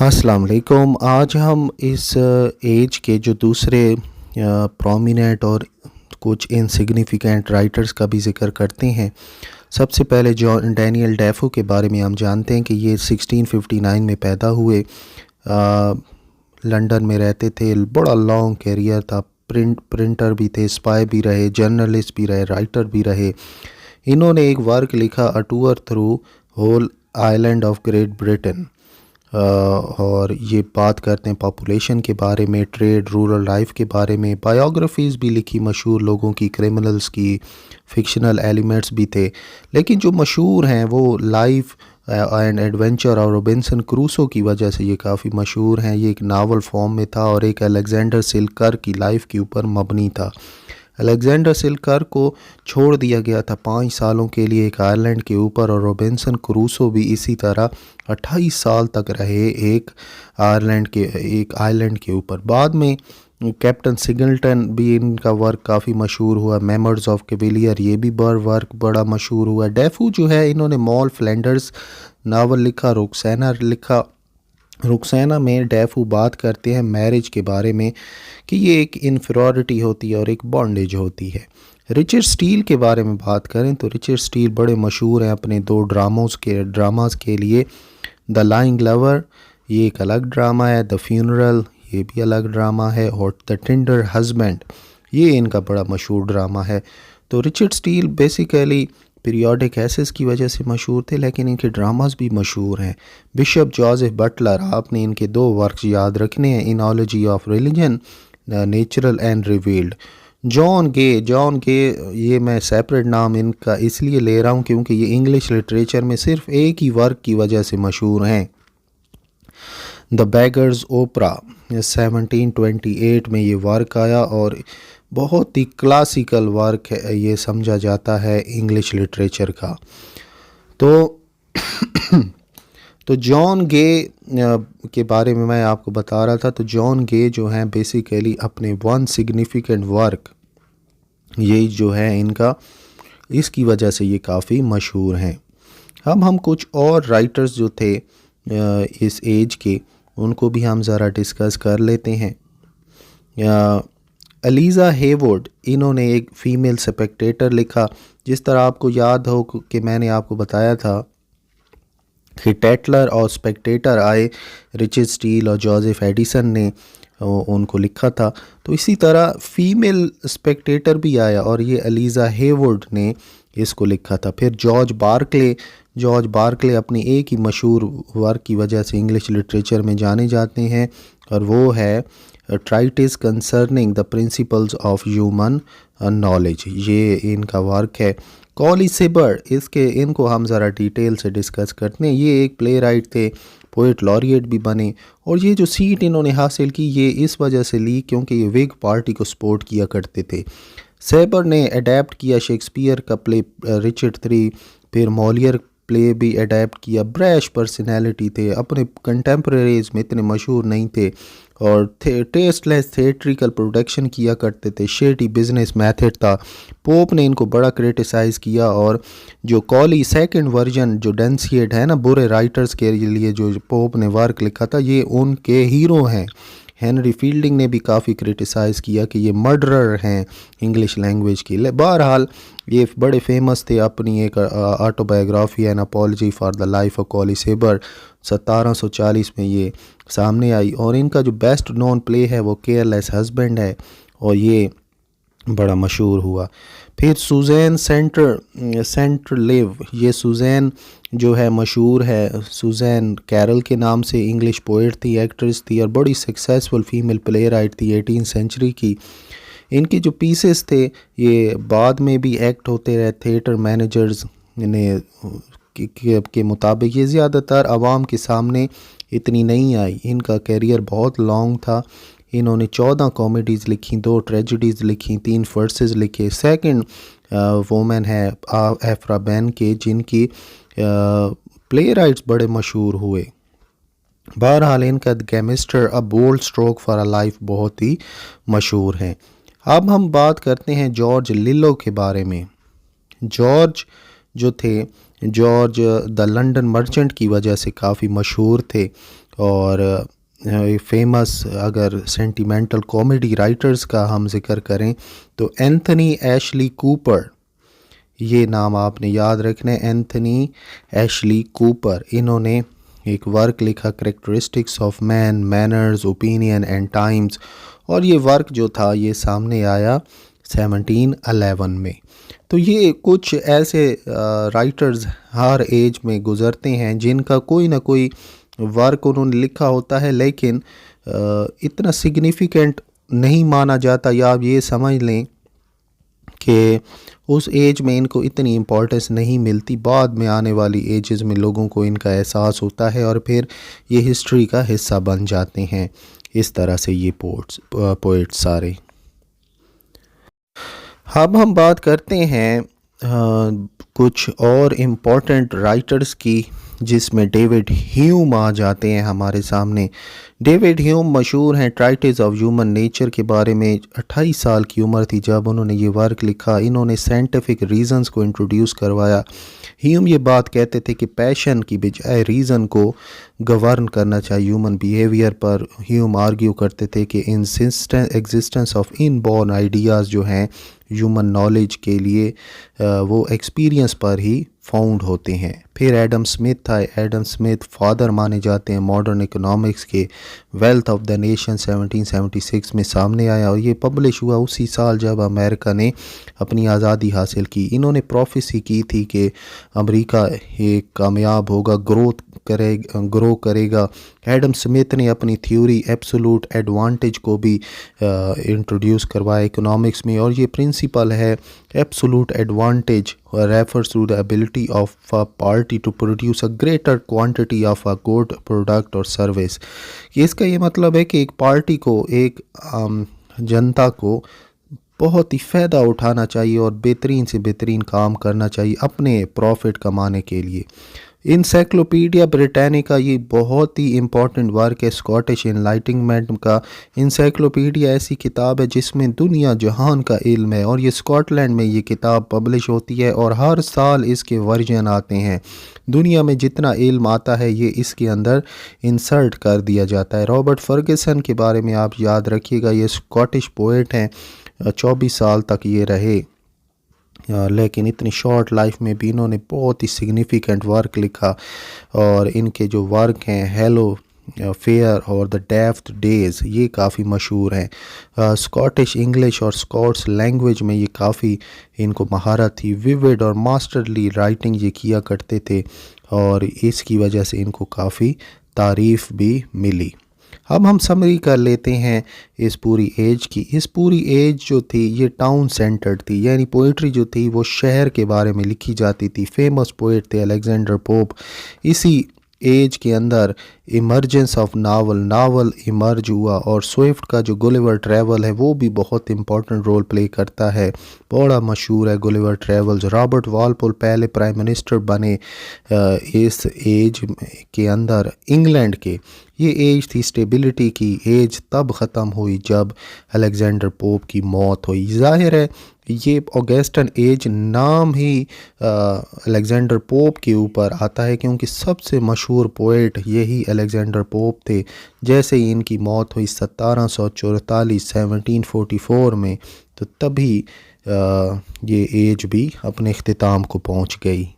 अस्सलाम वालेकुम। आज हम इस एज के जो दूसरे प्रोमिनेंट और कुछ इनसिग्निफिकेंट राइटर्स का भी ज़िक्र करते हैं। सबसे पहले जॉन डैनियल डेफो के बारे में हम जानते हैं कि ये 1659 में पैदा हुए। लंदन में रहते थे। बड़ा लॉन्ग कैरियर था। प्रिंटर भी थे, स्पाई भी रहे, जर्नलिस्ट भी रहे, राइटर भी रहे। इन्होंने एक वर्क लिखा, a tour through whole island of Great Britain. और ये बात करते हैं पॉपुलेशन के बारे में, ट्रेड, रूरल लाइफ के बारे में। बायोग्राफीज़ भी लिखी मशहूर लोगों की, क्रिमिनल्स की, फिक्शनल एलिमेंट्स भी थे। लेकिन जो मशहूर हैं वो लाइफ एंड एडवेंचर और रॉबिन्सन क्रूसो की वजह से ये काफ़ी मशहूर हैं। ये एक नावल फॉर्म में था और एक अलेक्जेंडर सिल्कर की लाइफ के ऊपर मबनी था। अलेक्जेंडर सिल्कर को छोड़ दिया गया था 5 सालों के लिए एक आइलैंड के ऊपर, और रॉबिन्सन क्रूसो भी इसी तरह 28 साल तक रहे एक आइलैंड के ऊपर। बाद में कैप्टन सिगल्टन भी, इनका वर्क काफ़ी मशहूर हुआ। मेमोर्स ऑफ कैवेलियर, ये भी वर्क बड़ा मशहूर हुआ। डेफू जो है, इन्होंने मॉल फ्लैंडर्स नावल लिखा, रुक्सैना लिखा। रुक्सैना में डेफू बात करते हैं मैरिज के बारे में कि ये एक इन्फीरियरिटी होती है और एक बॉन्डेज होती है। रिचर्ड स्टील के बारे में बात करें तो रिचर्ड स्टील बड़े मशहूर हैं अपने 2 ड्रामास के लिए। द लाइंग लवर, ये एक अलग ड्रामा है। द फ्यूनरल, ये भी अलग ड्रामा है। और द टेंडर हस्बैंड, ये इनका बड़ा मशहूर ड्रामा है। तो Richard Steele basically periodic essays की वजह से मशहूर थे, लेकिन इनके ड्रामास भी मशहूर हैं। बिशप जोसेफ बटलर, आपने इनके 2 वर्क्स याद रखने हैं, analogy of religion, natural and revealed. John Gay, ये मैं सेपरेट नाम इनका इसलिए ले रहा हूँ क्योंकि ये इंग्लिश लिटरेचर में सिर्फ एक ही वर्क की वजह से मशहूर हैं। द बेगर्स ओपरा 1728 में ये वर्क आया और बहुत ही क्लासिकल वर्क है, ये समझा जाता है इंग्लिश लिटरेचर का। तो तो जॉन गे के बारे में मैं आपको बता रहा था। तो जॉन गे जो हैं बेसिकली अपने वन सिग्निफिकेंट वर्क, यही जो है इनका, इसकी वजह से ये काफ़ी मशहूर हैं। अब हम कुछ और राइटर्स जो थे इस एज के, उनको भी हम ज़रा डिस्कस कर लेते हैं। एलिज़ा हेवुड, इन्होंने एक फ़ीमेल स्पेक्टेटर लिखा। जिस तरह आपको याद हो कि मैंने आपको बताया था कि टेटलर और स्पेक्टेटर आए, रिचर्ड स्टील और जोसेफ एडिसन ने उनको लिखा था। तो इसी तरह फ़ीमेल स्पेक्टेटर भी आया और ये एलिज़ा हेवुड ने इसको लिखा था। फिर जॉर्ज बार्कले अपनी एक ही मशहूर वर्क की वजह से इंग्लिश लिटरेचर में जाने जाते हैं, और वो है treatise concerning the principles of human knowledge, ये इनका वर्क है। कॉली सिबर, इनको हम ज़रा डिटेल से डिस्कस करते हैं। ये एक प्ले राइट थे, पोइट लॉरिएट भी बने, और ये जो सीट इन्होंने हासिल की ये इस वजह से ली क्योंकि ये विग पार्टी को सपोर्ट किया करते थे। सेबर ने अडेप्ट किया शेक्सपियर का प्ले रिचर्ड III, फिर मॉलियर प्ले भी अडेप्ट किया। ब्रैश पर्सनैलिटी थे, अपने कंटेम्प्रेरीज में इतने मशहूर नहीं थे, और टेस्टलेस थिएट्रिकल प्रोडक्शन किया करते थे। शेडी बिजनेस मेथड था। पोप ने इनको बड़ा क्रिटिसाइज़ किया, और जो कॉली सेकंड वर्जन जो डेंसिएट है ना, बुरे राइटर्स के लिए जो पोप ने वर्क लिखा था, ये उनके हीरो हैं। हेनरी फील्डिंग ने भी काफ़ी क्रिटिसाइज़ किया कि ये मर्डरर हैं इंग्लिश लैंग्वेज की। बहरहाल ये बड़े फेमस थे अपनी एक autobiography an apology for the life of Colley Cibber, 1740 में ये सामने आई। और इनका जो बेस्ट नोन प्ले है वो केयरलेस हस्बैंड है, और ये बड़ा मशहूर हुआ। फिर सुज़ैन सेंटरलिव, ये सुज़ैन जो है मशहूर है, सुज़ैन कैरल के नाम से इंग्लिश पोइट थी, एक्ट्रेस थी, और बड़ी सक्सेसफुल फीमेल प्ले राइट थी 18th सेंचुरी की। इनके जो पीसेस थे ये बाद में भी एक्ट होते रहे थिएटर मैनेजर्स ने के मुताबिक। ये ज़्यादातर आवाम के सामने इतनी नहीं आई, इनका कैरियर बहुत लॉन्ग था। इन्होंने 14 कॉमेडीज़ लिखी, 2 ट्रेजिडीज़ लिखी, 3 वर्सेस लिखे। सेकंड वोमेन है एफ्रा बैन के, जिनकी प्ले राइट्स बड़े मशहूर हुए। बहरहाल इनका gamester a bold stroke for a life बहुत ही मशहूर है। अब हम बात करते हैं जॉर्ज लिलो के बारे में। जॉर्ज जो थे, जॉर्ज द लंदन मर्चेंट की वजह से काफ़ी मशहूर थे, और फेमस अगर सेंटिमेंटल कॉमेडी राइटर्स का हम जिक्र करें तो एंथनी एशली कूपर, ये नाम आपने याद रखना है, एंथनी एशली कूपर। इन्होंने एक वर्क लिखा characteristics of man, manners, opinion and times, और ये वर्क जो था ये सामने आया 1711 में। तो ये कुछ ऐसे राइटर्स हर एज में गुज़रते हैं जिनका कोई ना कोई वर्क उन्होंने लिखा होता है, लेकिन इतना सिग्निफिकेंट नहीं माना जाता, या आप ये समझ लें कि उस एज में इनको इतनी इम्पोर्टेंस नहीं मिलती। बाद में आने वाली एजेस में लोगों को इनका एहसास होता है और फिर ये हिस्ट्री का हिस्सा बन जाते हैं। इस तरह से ये पोइट्स सारे। अब हम बात करते हैं कुछ और इम्पोर्टेंट राइटर्स की, जिसमें डेविड ह्यूम आ जाते हैं हमारे सामने। डेविड ह्यूम मशहूर हैं ट्राइटिस ऑफ ह्यूमन नेचर के बारे में। 28 साल की उम्र थी जब उन्होंने ये वर्क लिखा। इन्होंने साइंटिफिक रीज़न्स को इंट्रोड्यूस करवाया। ह्यूम ये बात कहते थे कि पैशन की बजाय रीज़न को गवर्न करना चाहिए ह्यूमन बिहेवियर पर। ह्यूम आर्ग्यू करते थे कि एग्जिस्टेंस ऑफ इनबॉर्न आइडियाज़ जो हैं ह्यूमन नॉलेज के लिए वो एक्सपीरियंस पर ही फाउंड होते हैं। फिर एडम स्मिथ था। एडम स्मिथ फादर माने जाते हैं मॉडर्न इकोनॉमिक्स के। वेल्थ ऑफ द नेशन 1776 में सामने आया और ये पब्लिश हुआ उसी साल जब अमेरिका ने अपनी आज़ादी हासिल की। इन्होंने प्रोफेसी की थी कि अमेरिका एक कामयाब होगा, ग्रो करेगा। एडम स्मिथ ने अपनी थ्योरी एब्सोलूट एडवांटेज को भी इंट्रोड्यूस करवाया इकोनॉमिक्स में, और ये प्रिंसिपल है absolute advantage refers to the ability of a party to produce a greater quantity of a good product or service। इसका ये मतलब है कि एक पार्टी को, एक जनता को बहुत ही फ़ायदा उठाना चाहिए और बेहतरीन से बेहतरीन काम करना चाहिए अपने प्रॉफिट कमाने के लिए। इंसाइक्लोपीडिया ब्रिटानिका ये बहुत ही इम्पॉर्टेंट वर्क है स्कॉटिश एनलाइटनमेंट का। इंसाइक्लोपीडिया ऐसी किताब है जिसमें दुनिया जहान का इल्म है, और ये स्कॉटलैंड में ये किताब पब्लिश होती है और हर साल इसके वर्जन आते हैं। दुनिया में जितना इल्म आता है ये इसके अंदर इंसर्ट कर दिया जाता है। रॉबर्ट फर्गसन के बारे में आप याद रखिएगा, ये स्कॉटिश पोएट हैं। 24 साल तक ये रहे, लेकिन इतनी शॉर्ट लाइफ में भी इन्होंने बहुत ही सिग्निफिकेंट वर्क लिखा। और इनके जो वर्क हैं हेलो फेयर और द डेफ्थ डेज ये काफ़ी मशहूर हैं। स्कॉटिश इंग्लिश और स्कॉट्स लैंग्वेज में ये काफ़ी इनको महारत थी। विविड और मास्टरली राइटिंग ये किया करते थे और इसकी वजह से इनको काफ़ी तारीफ़ भी मिली। अब हम समरी कर लेते हैं इस पूरी एज की। इस पूरी एज जो थी ये टाउन सेंटर्ड थी, यानी पोइट्री जो थी वो शहर के बारे में लिखी जाती थी। फेमस पोइट थे अलेक्जेंडर पोप। इसी एज के अंदर इमर्जेंस ऑफ नावल इमर्ज हुआ, और स्विफ्ट का जो गुलिवर ट्रैवल है वो भी बहुत इंपॉर्टेंट रोल प्ले करता है, बड़ा मशहूर है गुलिवर ट्रैवल्स। रॉबर्ट वॉलपोल पहले प्राइम मिनिस्टर बने इस एज के अंदर इंग्लैंड के। ये एज थी स्टेबिलिटी की एज, तब ख़त्म हुई जब अलेक्जेंडर पोप की मौत हुई। जाहिर है ये ऑगस्टन एज नाम ही अलेक्जेंडर पोप के ऊपर आता है क्योंकि सबसे मशहूर पोएट यही अलेक्जेंडर पोप थे। जैसे ही इनकी मौत हुई 1744 में, तो तभी ये एज भी अपने इख्तिताम को पहुंच गई।